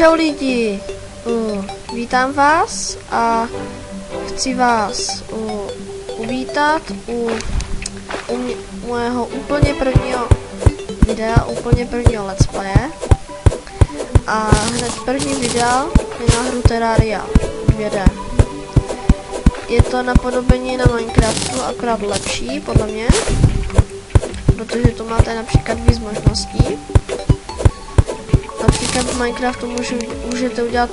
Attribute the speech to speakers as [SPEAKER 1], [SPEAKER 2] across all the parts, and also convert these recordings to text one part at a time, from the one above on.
[SPEAKER 1] Čau lidi, vítám vás a chci vás uvítat u mého úplně prvního videa, úplně prvního let's playe. A hned první video je na hru Terraria 2D. Je to napodobení na Minecraftu, akorát lepší podle mě, protože tu máte například víc možností. Například v Minecraftu můžete udělat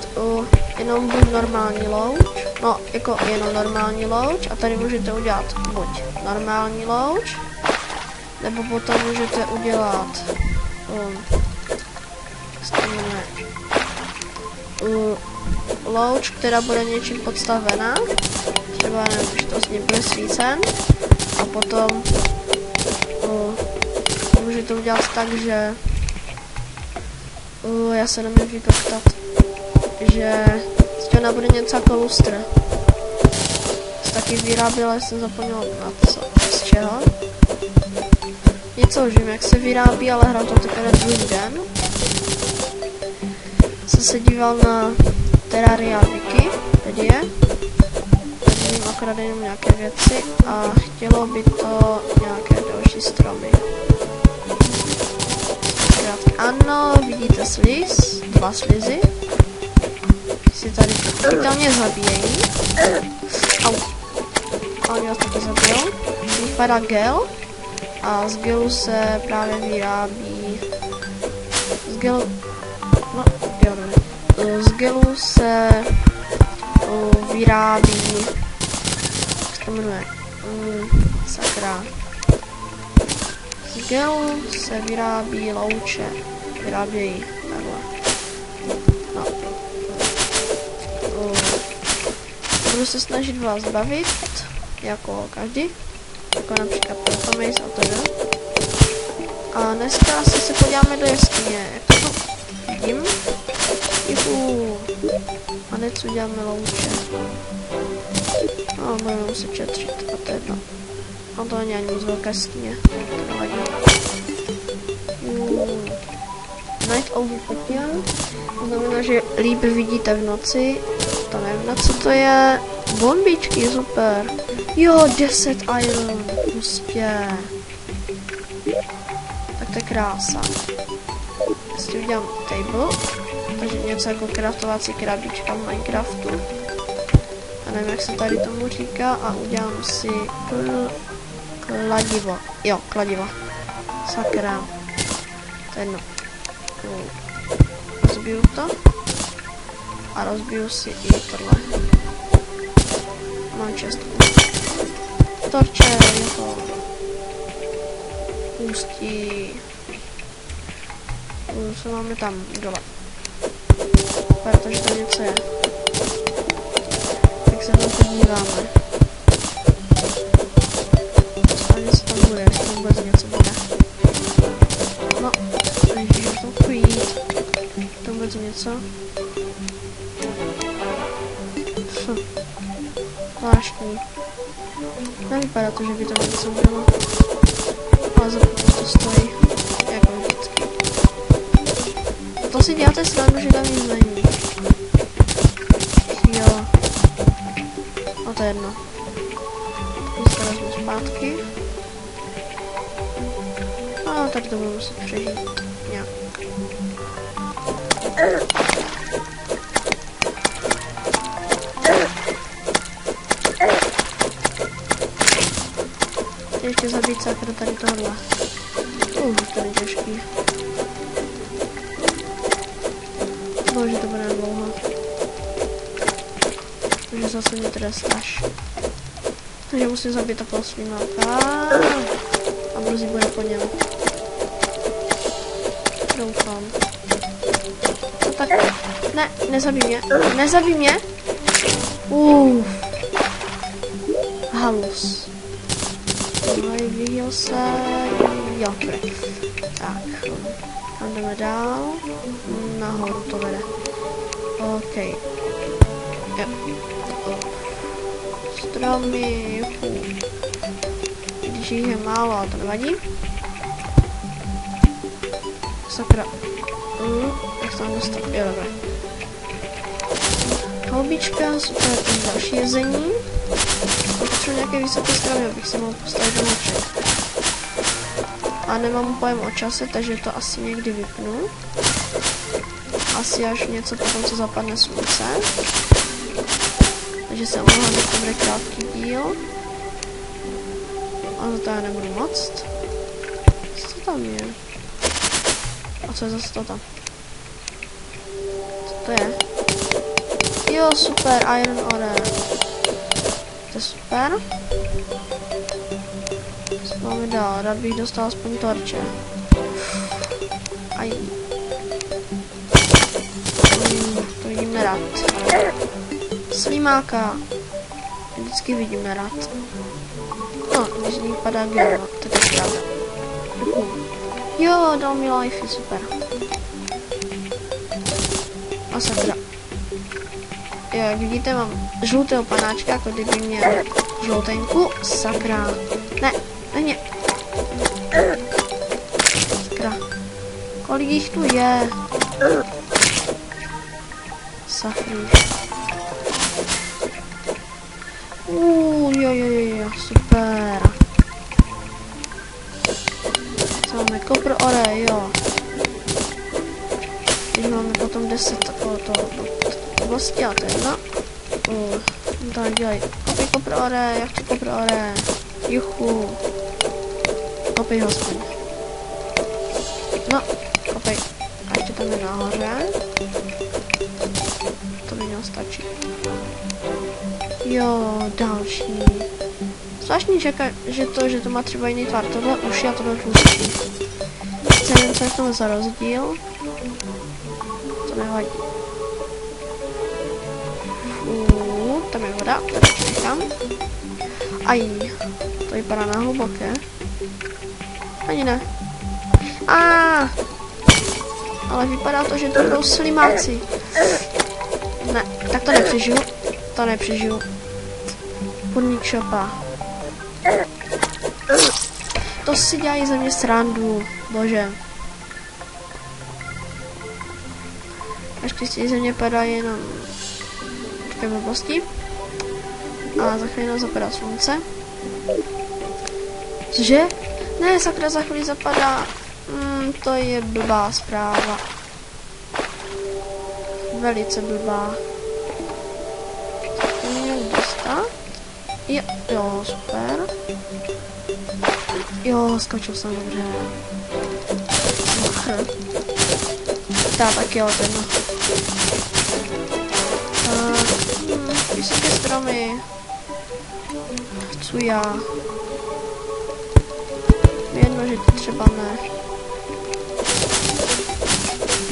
[SPEAKER 1] jenom buď normální louč, no jako jenom normální louč, a tady můžete udělat buď normální louč, nebo potom můžete udělat louč, která bude něčím podstavená, třeba nevím, že to s ním bude svícen, a potom můžete udělat tak, že já se nemůžu vypoktat, že z těho bude něco jako lustr. Taky vyráběla, jsem zapomněla na co, z čeho. Něco už vím, jak se vyrábí, ale hrál to teprve druhý den. Jsem se díval na Terraria Wiki, tady je. Tady vím akorát jenom nějaké věci a chtělo by to nějaké další stromy. Ano, vidíte sliz, dva slizy. Si tady tam mě zabíjejí. Au. A oni vás taky zabijou. Vypadá gel. A z gelu se právě vyrábí... Z gelu se vyrábí... Jak se to jmenuje? Sakra. Z gelu se vyrábí louče. Vyrábějí takhle. No. Budu se snažit vás bavit, jako každý. Jako například Protomace a tak. A dneska asi se podíváme do jeskyně. Jak to vidím? Juhu. A hned uděláme louče. No, budeme muset četřit. A to je jedno. No to není ani moc velká jeskyně. To nevadí. Night over Popiel. To znamená, že líp vidíte v noci. To nevím, na co to je. Bombičky, super. Jo, 10 iron. Prostě. Tak to je krása. Prostě udělám table. Takže něco jako craftovací krabička v Minecraftu. A nevím, jak se tady tomu říká. A udělám si kladivo. Jo, kladivo. Sakra. To je jedno. Rozbiju to. A rozbiju si i tohle. Mám čestku. Torče, jeho. Ústí. Co máme tam dole? Protože tam něco je. Tak se tam podíváme. A něco tam bude, jestli tam vůbec něco bude. No, takže to pojít. Tam vůbec něco. Zvláštní. Nevypadá to, že by tam něco bylo. Ale za to stojí. Jako vždycky. A to si děláte srandu, že tam nic není. Jo. No to je jedno. Dneska vezmu zpátky. A tady to budu muset přežít. Nějak. Ještě zabít sakra tady tohle. To je těžký. Bože, to bude dlouho. Takže zase mě trestáš. Takže musím zabít takovou svínáka. A brzy bude po něm. Doufám. No tak, ne, nezabij mě. Nezabij mě. Halus. Vyvíjel se, jo, tak, tam jdeme dál, nahoru to vede, ok, jo, stromy, když jich je málo, ale to nevadí, sakra, jak se tam dostat, jo, dobré, Houbička, super, tady další jezení. Potřebuji nějaké vysoké stromy, abych si mohl postavit domeček. A nemám pojem o čase, takže to asi někdy vypnu. Asi až něco potom, co zapadne slunce. Takže se omlouvám, že to bude krátký díl. Ale to já nebudu moc. Co tam je? A co je zase to tam? Co to je? Jo, super, Iron Ore. To je super. Co máme dál? Rád bych dostal aspoň torče. Aj. To vidím nerad. Slimáka. Vždycky vidím nerad. No, když z ní padá gel, tak je pravda. Jo, dal mi life, super. A sakra. Jo, jak vidíte, mám žlutého panáčka, jako kdyby měl žloutenku. Sakra. Ne, ne. Sakra. Kolik jich tu je? Sakra. Jo, super. Co máme? Kopr ore, jo. Teď máme potom 10 takového toho oblasti, a to je jedno. Tady dělej. Kopij kopr ore, já chci kopr ore. Juchu. Kopij ho aspoň. No, kopej. A ještě tam je nahoře. To by mělo stačit. Jo, další. Zvláštní, že to má třeba jiný tvar. Tohle uši a tohle tlustší. Nevím, co je v tom za rozdíl. To nevadí. Tam je voda, tady nechám. Aj, to vypadá na hluboké. Ani ne. Ale vypadá to, že to budou slimáci. Ne, tak to nepřežiju. To nepřežiju. Podnik šopa. To si dělají ze mě srandu. Bože. Naštěstí ze mě padají jenom takové blbosti. A za chvíli nám zapadá slunce. Cože? Ne, sakra, za chvíli zapadá. To je blbá zpráva. Velice blbá. To měl dostat. Jo, super. Jo, skočil jsem dobře. Tak jo, ten. Vysoké stromy. Chci já. Jedno, že to třeba ne.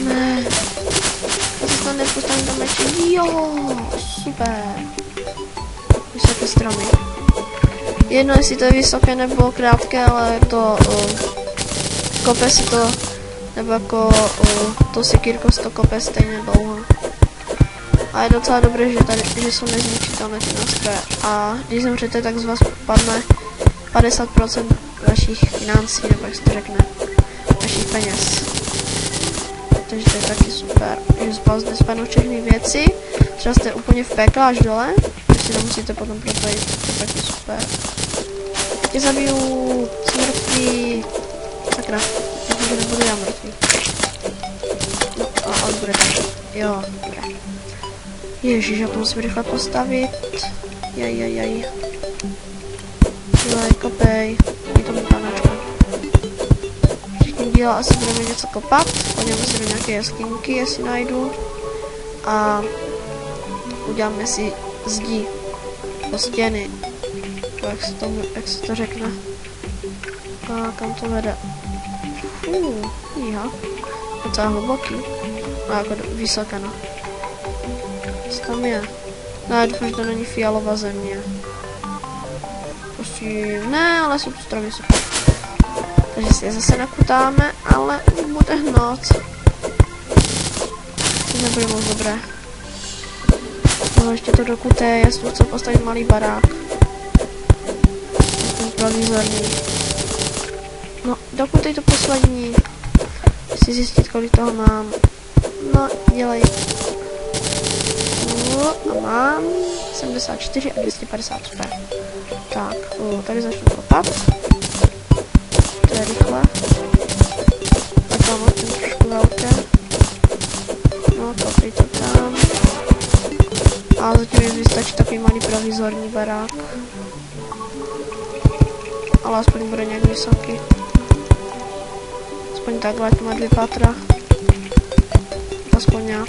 [SPEAKER 1] Ne. Já se tam nepostavím do meče. Jo, super. Vysoké stromy. Jedno, jestli to je vysoké nebo krátké, ale to kope si to, nebo jako to sekírko si to kope stejně dlouho. A je docela dobré, že jsou nezničitelné ty nástroje. A když zemřete, tak z vás padne 50% vašich financí, nebo jak se to řekne, vašich peněz. Takže to je taky super, že z vás nespadnou všechny věci. Třeba jste úplně v pekle až dole, že si to musíte potom propojit, to je taky super. Tě zabiju, jsem mrtvý. Sakra, takže nebudu já mrtvý. No, a on bude tak. Jo, dobré. Ježiš, já to musím rychle postavit. Jaj. Dělej, kopej. Je to panáčka. Všichni díla asi budeme něco kopat. Pojďme si do nějaké jaskinky, jestli najdu. A uděláme si zdi. Po stěny. Jak se to řekne. A kam to vede? Jíha. Docela hluboký. No jako vysoké, no. Co tam je? No já doufám, že to není fialová země. Prostě ne, ale jsou stromy super. Takže si je zase nakutáme, ale bude noc. To nebude moc dobré. No ještě to dokuté, já si chci postavit malý barák. Provizorní. No, dokud je to poslední. Chci zjistit, kolik toho mám. No, dělej. A mám 74 a 250 SP. Tak, tady začnu kopat. To je rychle. Tak mám ten trošku velké. No, kopej to tam. A zatím mi vystačí takový malý provizorní barák. Ale aspoň bude nějak vysoký. Aspoň takhle, ať má 2 patra. Aspoň nějak.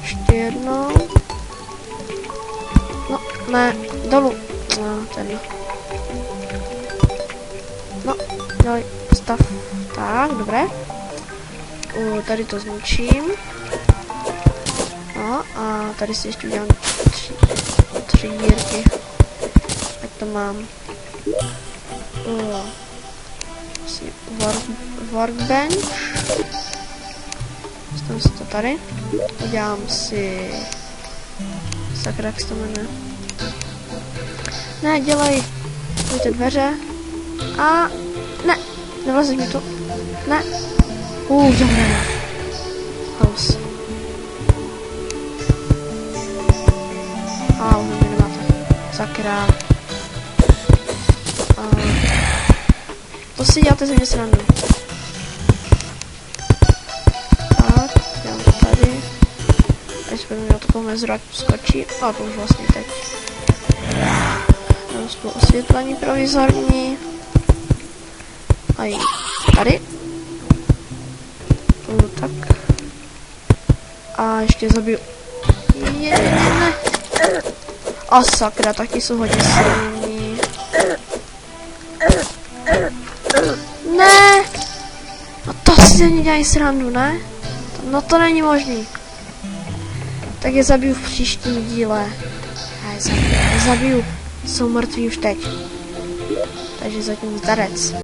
[SPEAKER 1] Ještě jednou. No, ne, dolů. No, ten. No, dali, stav. Tak, dobré. Tady to zničím. No, a tady si ještě udělám 3 dírky. Tak to mám. Workbench. Stavím si to tady. Udělám si... Sakra, jak se to jmenuje. Ne, dělej ty dveře. A... Ne, nevlezeš mi tu. Ne. Dobré. House. A už mě nemáte. Sakra. To si děláte ze mě srandu. Tak, dělám to tady. Teď budu měl takovou mezeru, ať skočí. A to už vlastně teď. Dám spolu osvětlení provizorní. A i tady. Tak. A ještě zabiju. Ne. A sakra, taky jsou hodně silní. Ne! No to si ze mě dělají srandu, ne? No to není možný. Tak je zabiju v příštím díle. Já je zabiju. Jsou mrtví už teď. Takže zatím zdarec.